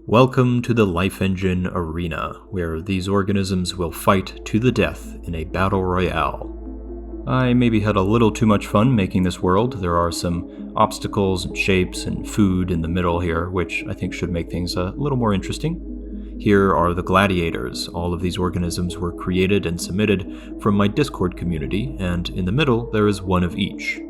Welcome to the Life Engine Arena, where these organisms will fight to the death in a battle royale. I maybe had a little too much fun making this world. There are some obstacles and shapes and food in the middle here, which I think should make things a little more interesting. Here are the gladiators. All of these organisms were created and submitted from my Discord community, and in the middle there is one of each.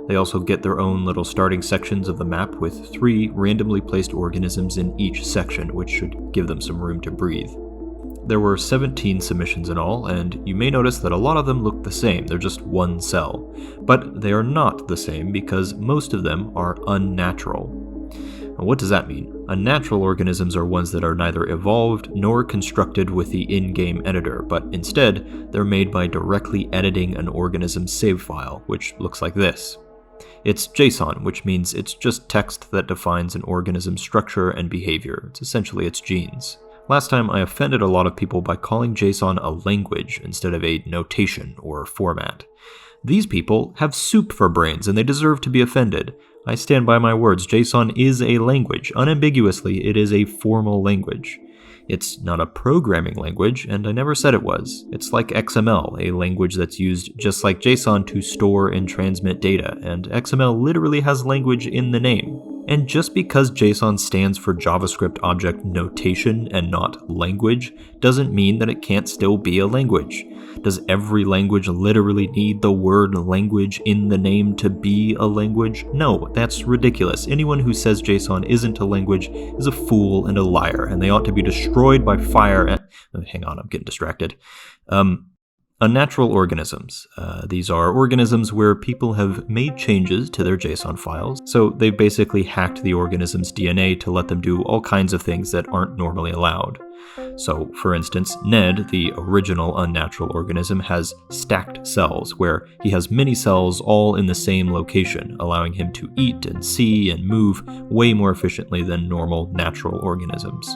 They also get their own little starting sections of the map with 3 randomly placed organisms in each section, which should give them some room to breathe. There were 17 submissions in all, and you may notice that a lot of them look the same. They're just one cell. But they are not the same because most of them are unnatural. Now, what does that mean? Unnatural organisms are ones that are neither evolved nor constructed with the in-game editor, but instead, they're made by directly editing an organism's save file, which looks like this. It's Json, which means it's just text that defines an organism's structure and behavior. It's essentially its genes. Last time I offended a lot of people by calling Json a language instead of a notation or format. These people have soup for brains and they deserve to be offended. I stand by my words. JSON is a language. Unambiguously, it is a formal language. It's not a programming language, and I never said it was. It's like XML, a language that's used just like JSON to store and transmit data, and XML literally has language in the name. And just because JSON stands for JavaScript Object Notation and not language, doesn't mean that it can't still be a language. Does every language literally need the word language in the name to be a language? No, that's ridiculous. Anyone who says JSON isn't a language is a fool and a liar, and they ought to be destroyed by fire. Hang on, I'm getting distracted. Unnatural organisms. These are organisms where people have made changes to their JSON files, so they've basically hacked the organism's DNA to let them do all kinds of things that aren't normally allowed. So, for instance, Ned, the original unnatural organism, has stacked cells, where he has many cells all in the same location, allowing him to eat and see and move way more efficiently than normal natural organisms.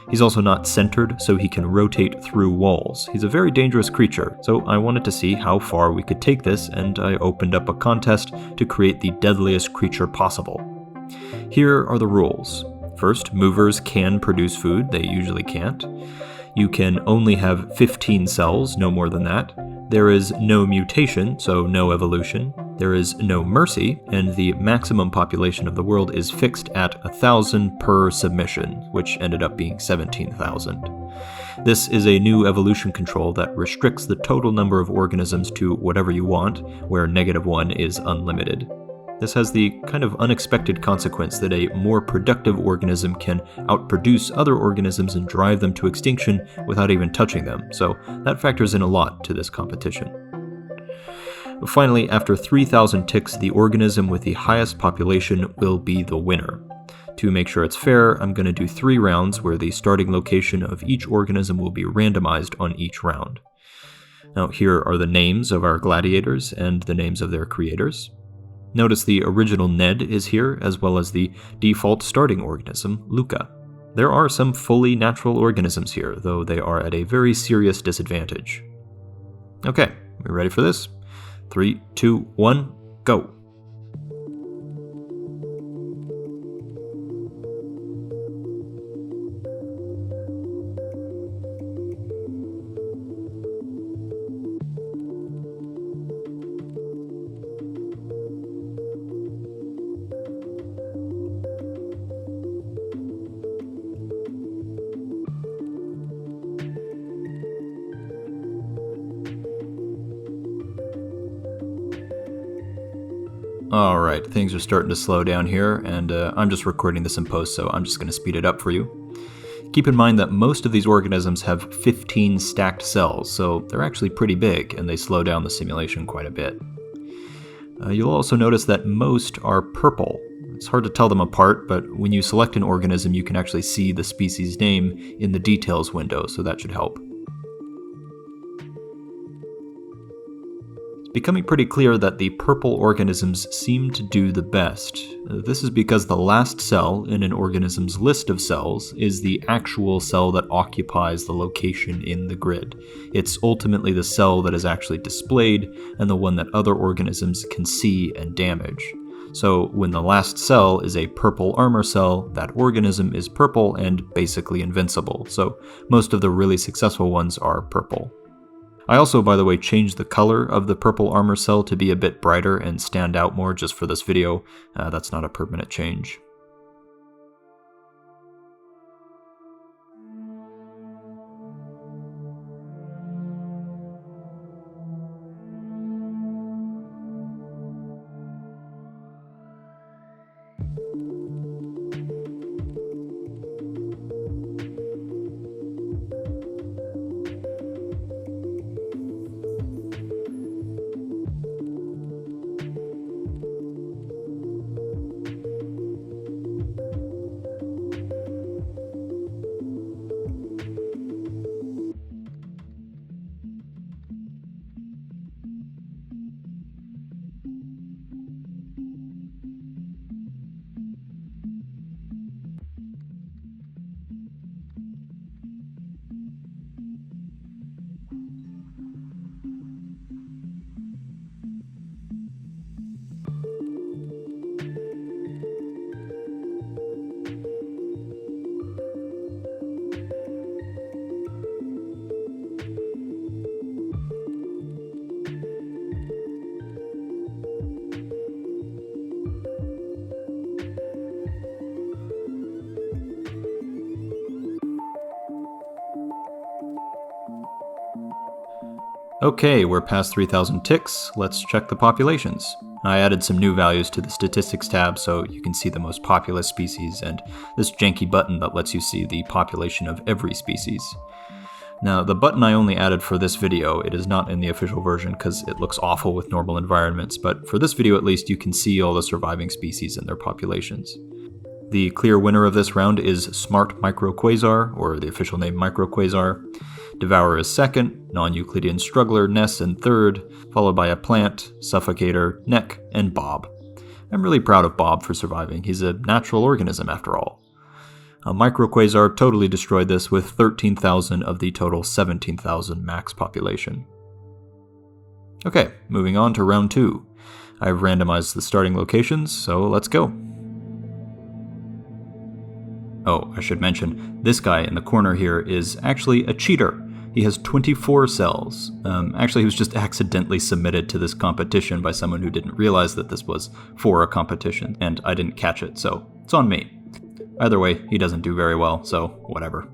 He's also not centered, so he can rotate through walls. He's a very dangerous creature, so I wanted to see how far we could take this, and I opened up a contest to create the deadliest creature possible. Here are the rules. First, movers can produce food. They usually can't. You can only have 15 cells, no more than that. There is no mutation, so no evolution. There is no mercy, and the maximum population of the world is fixed at 1,000 per submission, which ended up being 17,000. This is a new evolution control that restricts the total number of organisms to whatever you want, where -1 is unlimited. This has the kind of unexpected consequence that a more productive organism can outproduce other organisms and drive them to extinction without even touching them, so that factors in a lot to this competition. Finally, after 3,000 ticks, the organism with the highest population will be the winner. To make sure it's fair, I'm going to do 3 rounds where the starting location of each organism will be randomized on each round. Now, here are the names of our gladiators and the names of their creators. Notice the original Ned is here, as well as the default starting organism, Luca. There are some fully natural organisms here, though they are at a very serious disadvantage. Okay, we ready for this? 3, 2, 1, go! Alright, things are starting to slow down here, and I'm just recording this in post, so I'm just going to speed it up for you. Keep in mind that most of these organisms have 15 stacked cells, so they're actually pretty big, and they slow down the simulation quite a bit. You'll also notice that most are purple. It's hard to tell them apart, but when you select an organism, you can actually see the species name in the details window, so that should help. It's becoming pretty clear that the purple organisms seem to do the best. This is because the last cell in an organism's list of cells is the actual cell that occupies the location in the grid. It's ultimately the cell that is actually displayed and the one that other organisms can see and damage. So when the last cell is a purple armor cell, that organism is purple and basically invincible. So most of the really successful ones are purple. I also, by the way, changed the color of the purple armor cell to be a bit brighter and stand out more just for this video. That's not a permanent change. Okay, we're past 3,000 ticks. Let's check the populations. I added some new values to the statistics tab so you can see the most populous species and this janky button that lets you see the population of every species. Now, the button I only added for this video. It is not in the official version because it looks awful with normal environments, but for this video at least you can see all the surviving species and their populations. The clear winner of this round is Smart Microquasar, or the official name Microquasar. Devourer is second, Non-Euclidean Struggler, Ness in third, followed by a Plant, Suffocator, Neck, and Bob. I'm really proud of Bob for surviving. He's a natural organism after all. A Microquasar totally destroyed this with 13,000 of the total 17,000 max population. Okay, moving on to round 2. I've randomized the starting locations, so let's go. Oh, I should mention, this guy in the corner here is actually a cheater. He has 24 cells. Actually, he was just accidentally submitted to this competition by someone who didn't realize that this was for a competition, and I didn't catch it, so it's on me. Either way, he doesn't do very well, so whatever.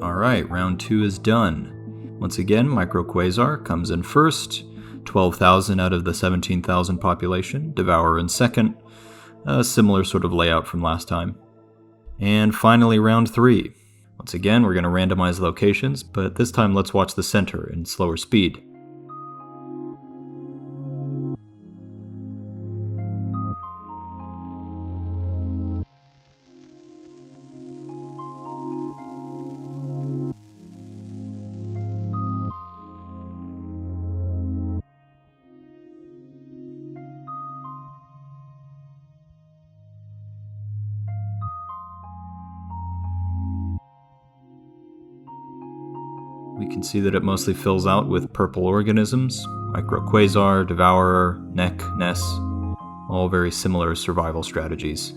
Alright, round 2 is done. Once again, Microquasar comes in first. 12,000 out of the 17,000 population, devour in second, a similar sort of layout from last time. And finally, round 3. Once again, we're going to randomize locations, but this time let's watch the center in slower speed. We can see that it mostly fills out with purple organisms, microquasar, devourer, neck, ness, all very similar survival strategies.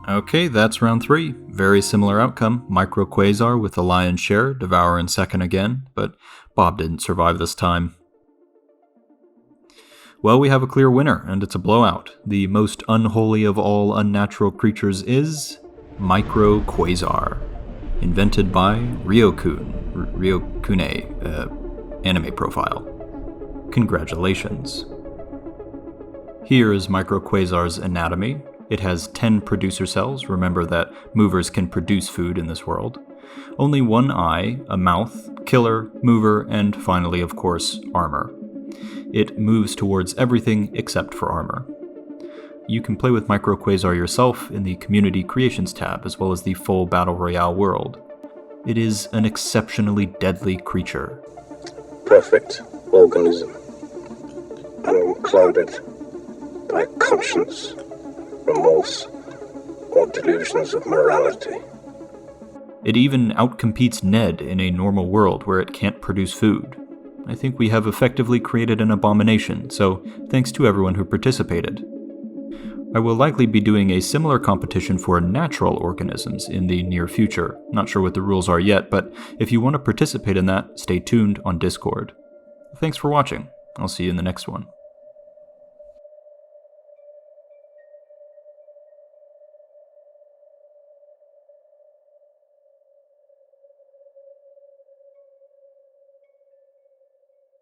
Okay, that's round 3. Very similar outcome. Microquasar with the lion's share, devour in second again, but Bob didn't survive this time. Well, we have a clear winner, and it's a blowout. The most unholy of all unnatural creatures is Microquasar, invented by Ryokune, anime profile. Congratulations. Here is Microquasar's anatomy. It has 10 producer cells. Remember that movers can produce food in this world. Only one eye, a mouth, killer, mover, and finally, of course, armor. It moves towards everything except for armor. You can play with Microquasar yourself in the Community Creations tab, as well as the full Battle Royale world. It is an exceptionally deadly creature. Perfect organism, unclouded by conscience, remorse, or delusions of morality. It even outcompetes Ned in a normal world where it can't produce food. I think we have effectively created an abomination, so thanks to everyone who participated. I will likely be doing a similar competition for natural organisms in the near future. Not sure what the rules are yet, but if you want to participate in that, stay tuned on Discord. Thanks for watching. I'll see you in the next one.